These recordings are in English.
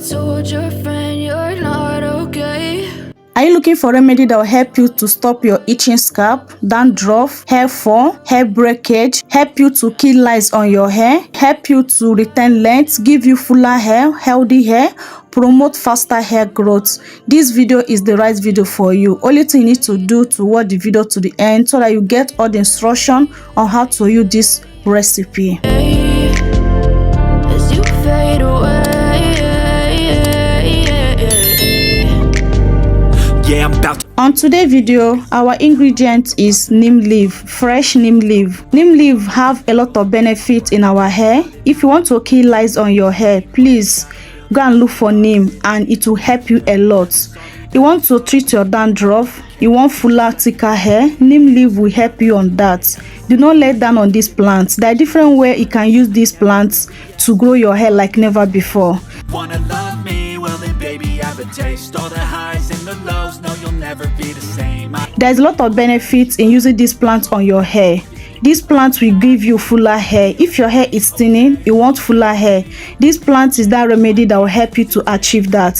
told your friend you're not okay? Are you looking for a remedy that will help you to stop your itching scalp, dandruff, hair fall, hair breakage, help you to kill lice on your hair, help you to retain length, give you fuller hair, healthy hair, promote faster hair growth? This video is the right video for you. Only thing you need to do to watch the video to the end so that you get all the instruction on how to use this recipe. As you fade away. Yeah, I'm about to. On today's video, our ingredient is neem leaf, fresh neem leaf. Neem leaf have a lot of benefits in our hair. If you want to kill lice on your hair, please go and look for neem and it will help you a lot. You want to treat your dandruff, you want fuller, thicker hair, neem leaf will help you on that. Do not let down on these plants. There are different ways you can use these plants to grow your hair like never before. Wanna love me? Well then baby, I have a taste. All the highs and the lows, no, you'll never be the same. There's a lot of benefits in using these plants on your hair. These plants will give you fuller hair. If your hair is thinning, you want fuller hair. This plant is that remedy that will help you to achieve that.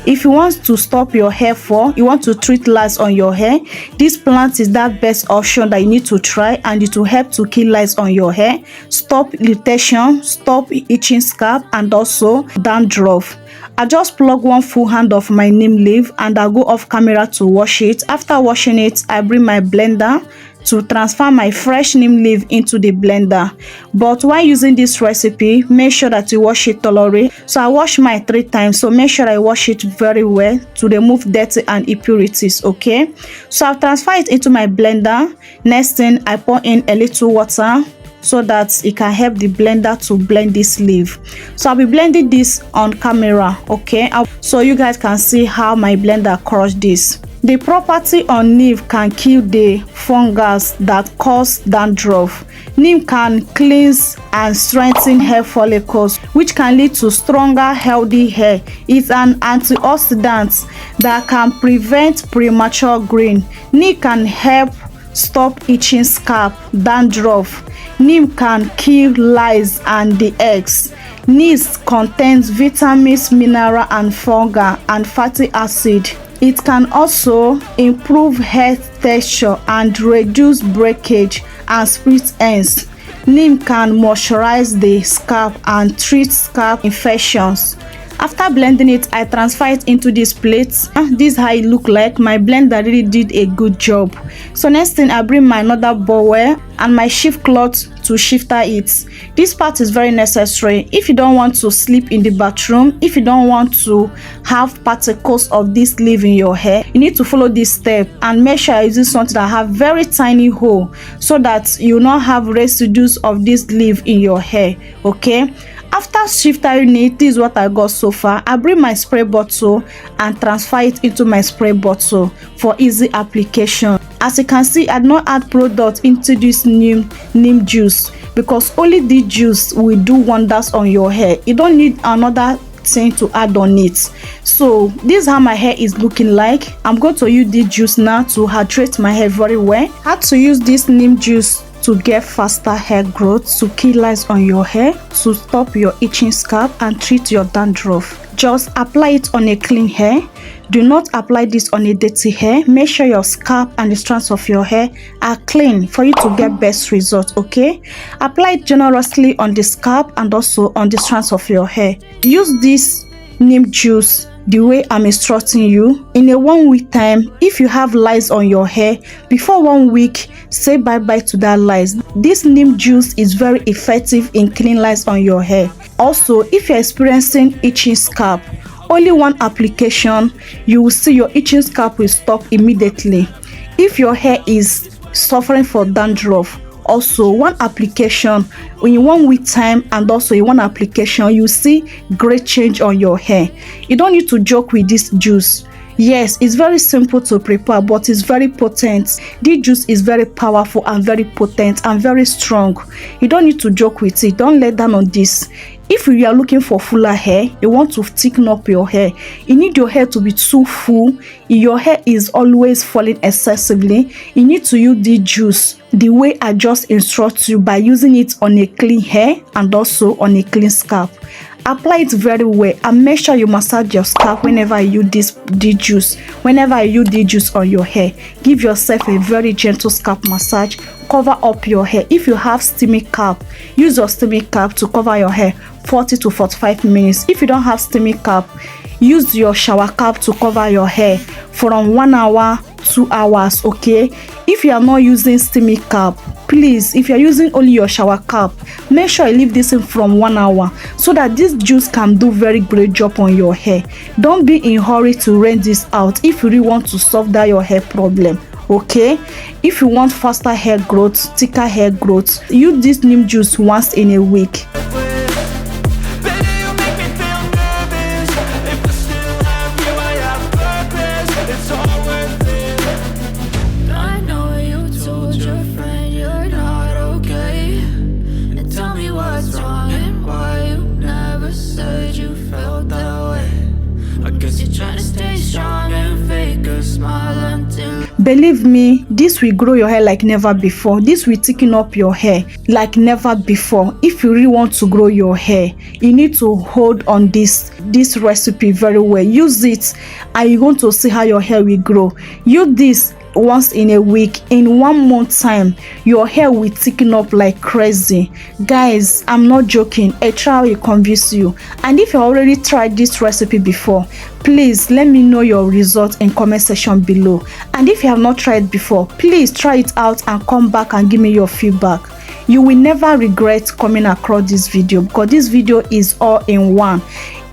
If you want to stop your hair fall, you want to treat lice on your hair, this plant is that best option that you need to try, and it will help to kill lice on your hair, stop irritation, stop itching scalp, and also dandruff. I just plug one full hand of my neem leaf and I go off camera to wash it. After washing it, I bring my blender to transfer my fresh neem leaf into the blender. But while using this recipe, make sure that you wash it thoroughly. So I wash mine 3 times, so make sure I wash it very well to remove dirty and impurities. Okay, so I'll transfer it into my blender. Next thing, I pour in a little water so that it can help the blender to blend this leaf. So I'll be blending this on camera, okay, so you guys can see how my blender crushed this. The property on neem can kill the fungus that cause dandruff. Neem can cleanse and strengthen hair follicles, which can lead to stronger, healthy hair. It's an antioxidant that can prevent premature graying. Neem can help stop itching scalp, dandruff. Neem can kill lice and the eggs. Neem contains vitamins, mineral and fungi and fatty acid. It can also improve hair texture and reduce breakage and split ends. Neem can moisturize the scalp and treat scalp infections. After blending it, I transfer it into this plate. This is how it look like. My blender really did a good job. So next thing, I bring my another bowl and my shift cloth to shifter it. This part is very necessary. If you don't want to sleep in the bathroom, if you don't want to have particles of this leaf in your hair, you need to follow this step and make sure you're using something that have very tiny hole so that you will not have residues of this leaf in your hair. Okay, after shiftering it, this is what I got so far. I bring my spray bottle and transfer it into my spray bottle for easy application. As you can see, I did not add product into this neem juice because only this juice will do wonders on your hair. You don't need another thing to add on it. So this is how my hair is looking like. I'm going to use this juice now to hydrate my hair very well. How to use this neem juice to get faster hair growth, to kill lice on your hair, to stop your itching scalp and treat your dandruff. Just apply it on a clean hair. Do not apply this on a dirty hair. Make sure your scalp and the strands of your hair are clean for you to get best results. Okay, apply it generously on the scalp and also on the strands of your hair. Use this neem juice the way I'm instructing you. In a 1 week time, if you have lice on your hair, before 1 week, say bye-bye to that lice. This neem juice is very effective in cleaning lice on your hair. Also, if you're experiencing itching scalp, only one application, you will see your itching scalp will stop immediately. If your hair is suffering from dandruff, also one application in 1 week time and also in one application, you see great change on your hair. You don't need to joke with this juice. Yes, it's very simple to prepare, but it's very potent. This juice is very powerful and very potent and very strong. You don't need to joke with it. Don't let down on this. If you are looking for fuller hair, you want to thicken up your hair, you need your hair to be too full, your hair is always falling excessively, you need to use the juice the way I just instruct you by using it on a clean hair and also on a clean scalp. Apply it very well and make sure you massage your scalp whenever you use this juice. Whenever you use this juice on your hair, give yourself a very gentle scalp massage. Cover up your hair. If you have steamy cap, use your steamy cap to cover your hair 40 to 45 minutes. If you don't have steamy cap, use your shower cap to cover your hair from 1 hour 2 hours. Okay, if you are not using steamy cap, please, if you are using only your shower cap, make sure you leave this in from 1 hour so that this juice can do very great job on your hair. Don't be in hurry to rinse this out if you really want to solve that your hair problem. Okay, if you want faster hair growth, thicker hair growth, use this neem juice once in a week. Believe me, this will grow your hair like never before. This will thicken up your hair like never before. If you really want to grow your hair, you need to hold on this recipe very well. Use it and you're going to see how your hair will grow. Use this once in a week. In 1 month time, your hair will thicken up like crazy. Guys, I'm not joking. A trial will convince you. And if you already tried this recipe before, please let me know your results in comment section below. And if you have not tried before, please try it out and come back and give me your feedback. You will never regret coming across this video because this video is all in one.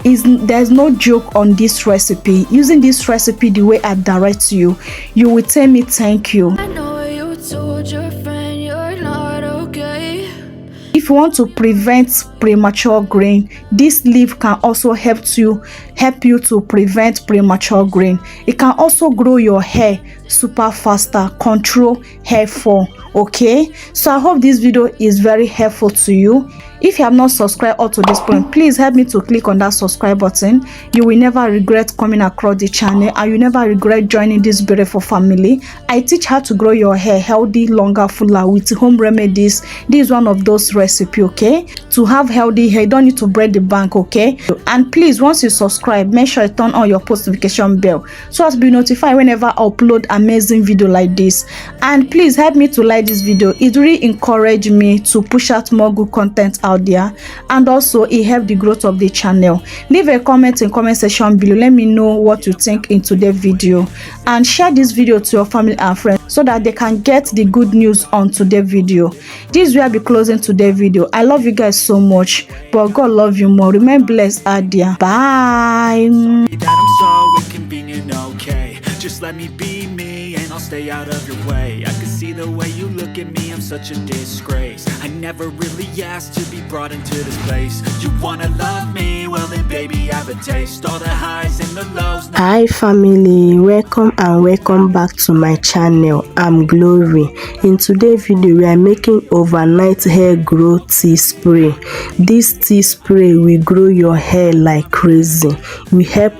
There's no joke on this recipe. Using this recipe the way I direct you, you will tell me thank you. I know you told your friend you're not okay. If you want to prevent premature graying, this leaf can also help you to prevent premature graying. It can also grow your hair super faster, control hair fall. Okay, so I hope this video is very helpful to you. If you have not subscribed up to this point, please help me to click on that subscribe button. You will never regret coming across the channel and you never regret joining this beautiful family. I teach how to grow your hair healthy, longer, fuller with home remedies. This is one of those recipes. Okay, to have healthy hair, you don't need to break the bank. Okay, and please, once you subscribe, make sure you turn on your post notification bell so as to be notified whenever I upload amazing video like this. And please help me to like this video. It really encourages me to push out more good content out there, and also it helps the growth of the channel. Leave a comment in comment section below. Let me know what you think in today's video, and share this video to your family and friends so that they can get the good news on today's video. This will be closing today's video. I love you guys so much, but God love you more. Remain blessed out there. Bye. That I'm so inconvenient, okay. Just let me be me and I'll stay out of your way. I can see the way you look at me, I'm such a disgrace. I never really asked to be brought into this place. You wanna love me? Well then baby, I have a taste. All the highs and the lows. Hi family, welcome and welcome back to my channel. I'm Glory. In today's video we are making overnight hair growth tea spray. This tea spray will grow your hair like crazy. We help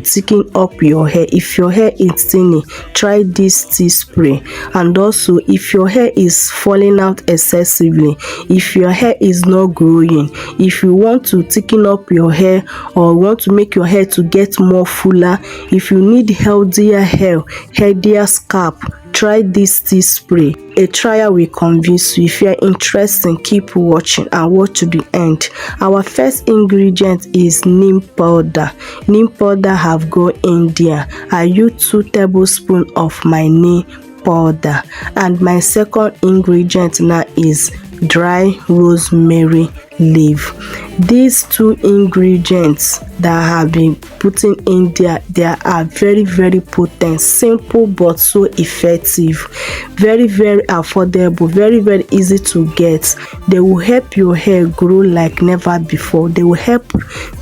thicken up your hair. If your hair is thinning, try this tea spray. And also if your hair is falling out excessively, if your hair is not growing, if you want to thicken up your hair or want to make your hair to get more fuller, if you need healthier hair, healthier scalp, try this tea spray. A trial will convince you. If you are interested, keep watching and watch to the end. Our first ingredient is neem powder. Neem powder have got in there. I use 2 tablespoons of my neem powder, and my second ingredient now is dry rosemary leaf. These 2 ingredients that have been putting in there, they are very potent, simple but so effective, very affordable, very easy to get. They will help your hair grow like never before. They will help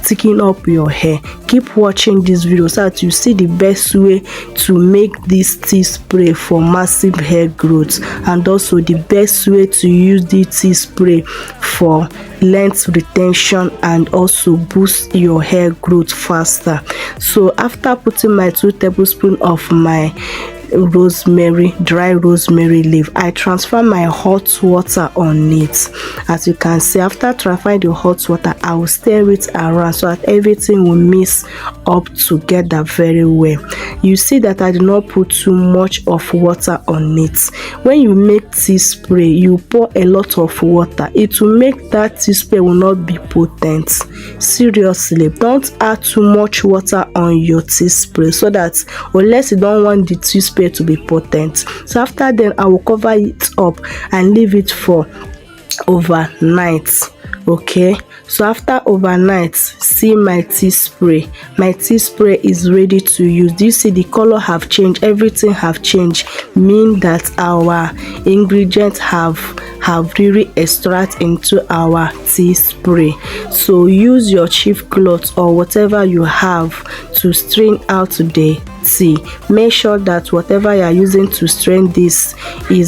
thicken up your hair. Keep watching this video so that you see the best way to make this tea spray for massive hair growth, and also the best way to use the tea spray for length retention and also boost your hair growth faster. So after putting my 2 tablespoons of my dry rosemary leaf. I transfer my hot water on it. As you can see, after transferring the hot water, I will stir it around so that everything will mix up together very well. You see that I did not put too much of water on it. When you make tea spray, you pour a lot of water. It will make that tea spray will not be potent. Seriously, don't add too much water on your tea spray, so that unless you don't want the tea spray to be potent. So after then, I will cover it up and leave it for overnight. Okay, so after overnight, see my tea spray is ready to use. Do you see the color have changed? Everything have changed, mean that our ingredients have really extract into our tea spray. So use your cheap cloth or whatever you have to strain out the tea. Make sure that whatever you are using to strain this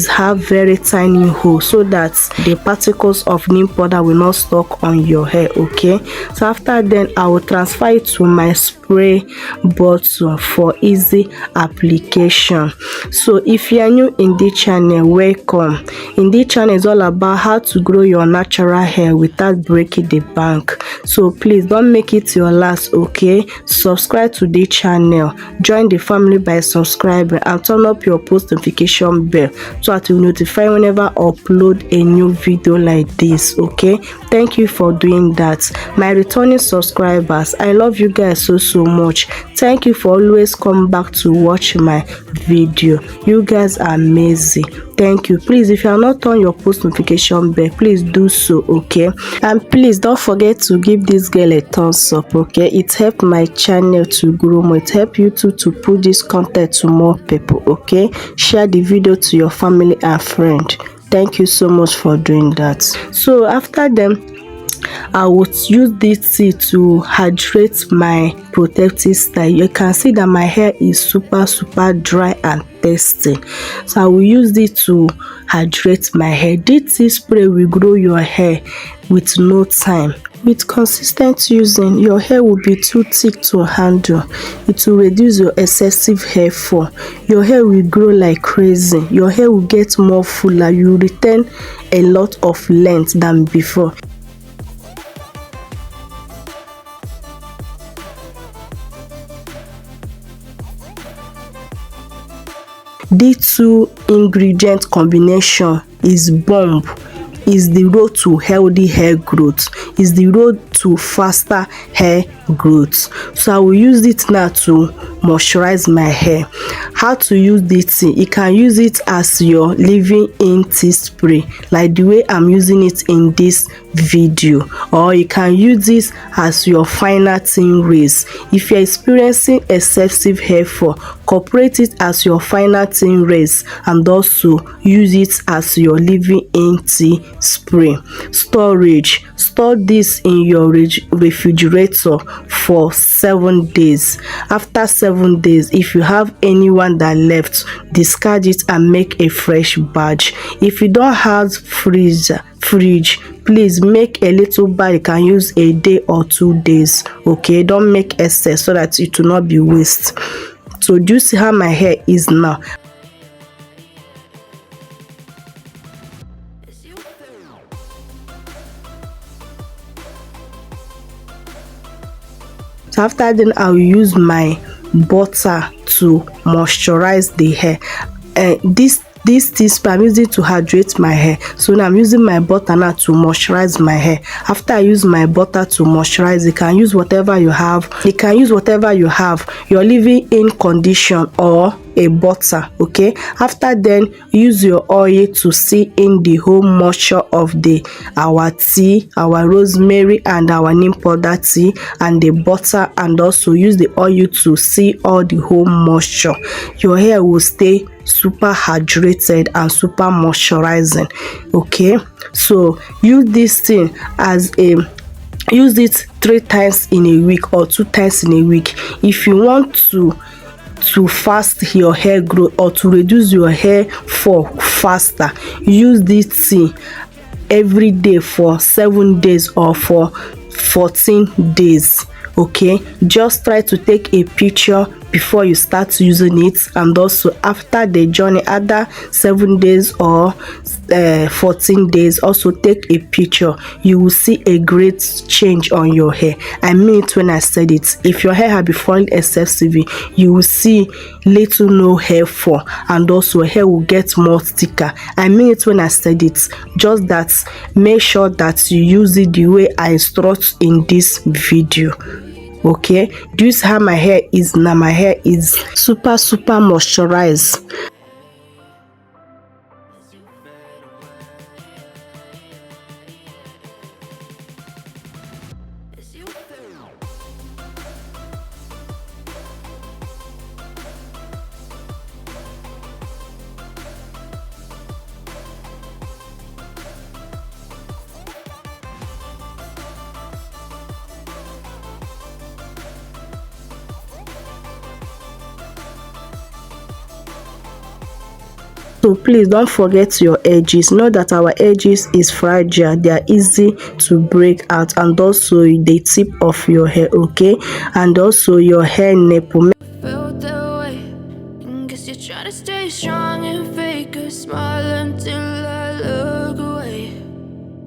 have very tiny hole, so that the particles of neem powder will not stuck on your hair. Okay, so after then, I will transfer it to my spray bottle for easy application. So if you are new in this channel, welcome. In this channel is all about how to grow your natural hair without breaking the bank. So please don't make it your last. Okay, subscribe to the channel, join the family by subscribing, and turn up your post notification bell so that you will notify whenever I upload a new video like this. Okay, thank you for doing that. My returning subscribers, I love you guys so much. Thank you for always coming back to watch my video. You guys are amazing. Thank you. Please, if you are not on your post notification bell, please do so. Okay, and please don't forget to give this girl a thumbs up. Okay, it helped my channel to grow more. It helped you too to put this content to more people. Okay, share the video to your family and friend. Thank you so much for doing that. So after them, I would use this tea to hydrate my protective style. You can see that my hair is super dry and thirsty, so I will use this to hydrate my hair. This tea spray will grow your hair with no time. With consistent using, your hair will be too thick to handle. It will reduce your excessive hair fall. Your hair will grow like crazy. Your hair will get more fuller. You will retain a lot of length than before. The two ingredient combination is bomb. Is the road to healthy hair growth, is the road to faster hair growth. So I will use it now to moisturize my hair. How to use this tea? You can use it as your leave-in tea spray, like the way I'm using it in this video, or you can use this as your final thin raise. If you're experiencing excessive hair fall, incorporate it as your final thin raise, and also use it as your leave-in tea spray. Storage: store this in your refrigerator for 7 days. After 7 days, if you have anyone that left, discard it and make a fresh batch. If you don't have fridge, please make a little bag. You can use a day or 2 days. Okay, don't make excess so that it will not be waste. So do you see how my hair is now? So after then, I will use my butter to moisturize the hair. This tea spray I'm using to hydrate my hair. So now I'm using my butter now to moisturize my hair. After I use my butter to moisturize, you can use whatever you have. Your leave-in condition or a butter. Okay, after then, use your oil to see in the whole moisture of our tea, our rosemary and our neem powder tea, and the butter, and also use the oil to see all the whole moisture. Your hair will stay super hydrated and super moisturizing. Okay, so use this thing use it 3 times in a week or 2 times in a week. If you want to fast your hair growth or to reduce your hair fall faster, use this tea every day for 7 days or for 14 days. Okay, just try to take a picture before you start using it, and also after the journey, either 7 days or 14 days. Also take a picture. You will see a great change on your hair. I mean it when I said it. If your hair has been falling excessively, you will see little no hair fall, and also hair will get more thicker. I mean it when I said it. Just that make sure that you use it the way I instruct in this video. Okay, do you see how my hair is now? My hair is super moisturized. So please don't forget your edges. Know that our edges is fragile, they are easy to break out, and also the tip of your hair, okay, and also your hair nipple. Felt that way. And guess you're trying to stay strong and fake a smile until I look away.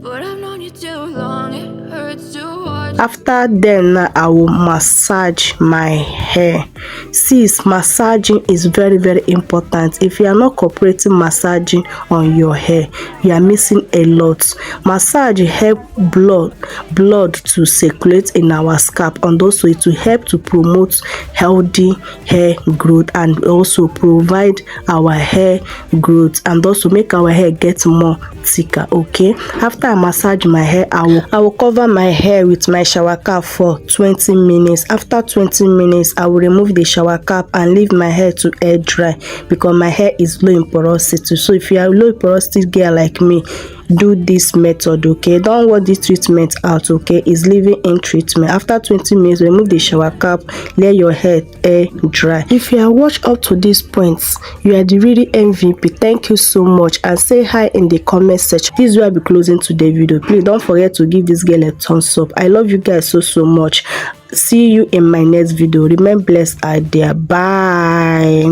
But I've known you too long, it hurts to watch. After then, I will massage my hair. Sis, massaging is very important. If you are not cooperating massaging on your hair, you are missing a lot. Massage help blood to circulate in our scalp, and also it will help to promote healthy hair growth, and also provide our hair growth, and also make our hair get more thicker. Okay, after I massage my hair, I will cover my hair with my shower cap for 20 minutes. After 20 minutes, I will remove the shower cap and leave my hair to air dry, because my hair is low in porosity. So if you are low porosity girl like me, do this method. Okay, don't want this treatment out. Okay, is leaving in treatment. After 20 minutes, remove the shower cap, let your hair air dry. If you have watched up to this point, you are the really MVP. Thank you so much, and say hi in the comment section. This will be closing to the video. Please don't forget to give this girl a thumbs up. I love you guys so much. See you in my next video. Remain blessed out there. Bye.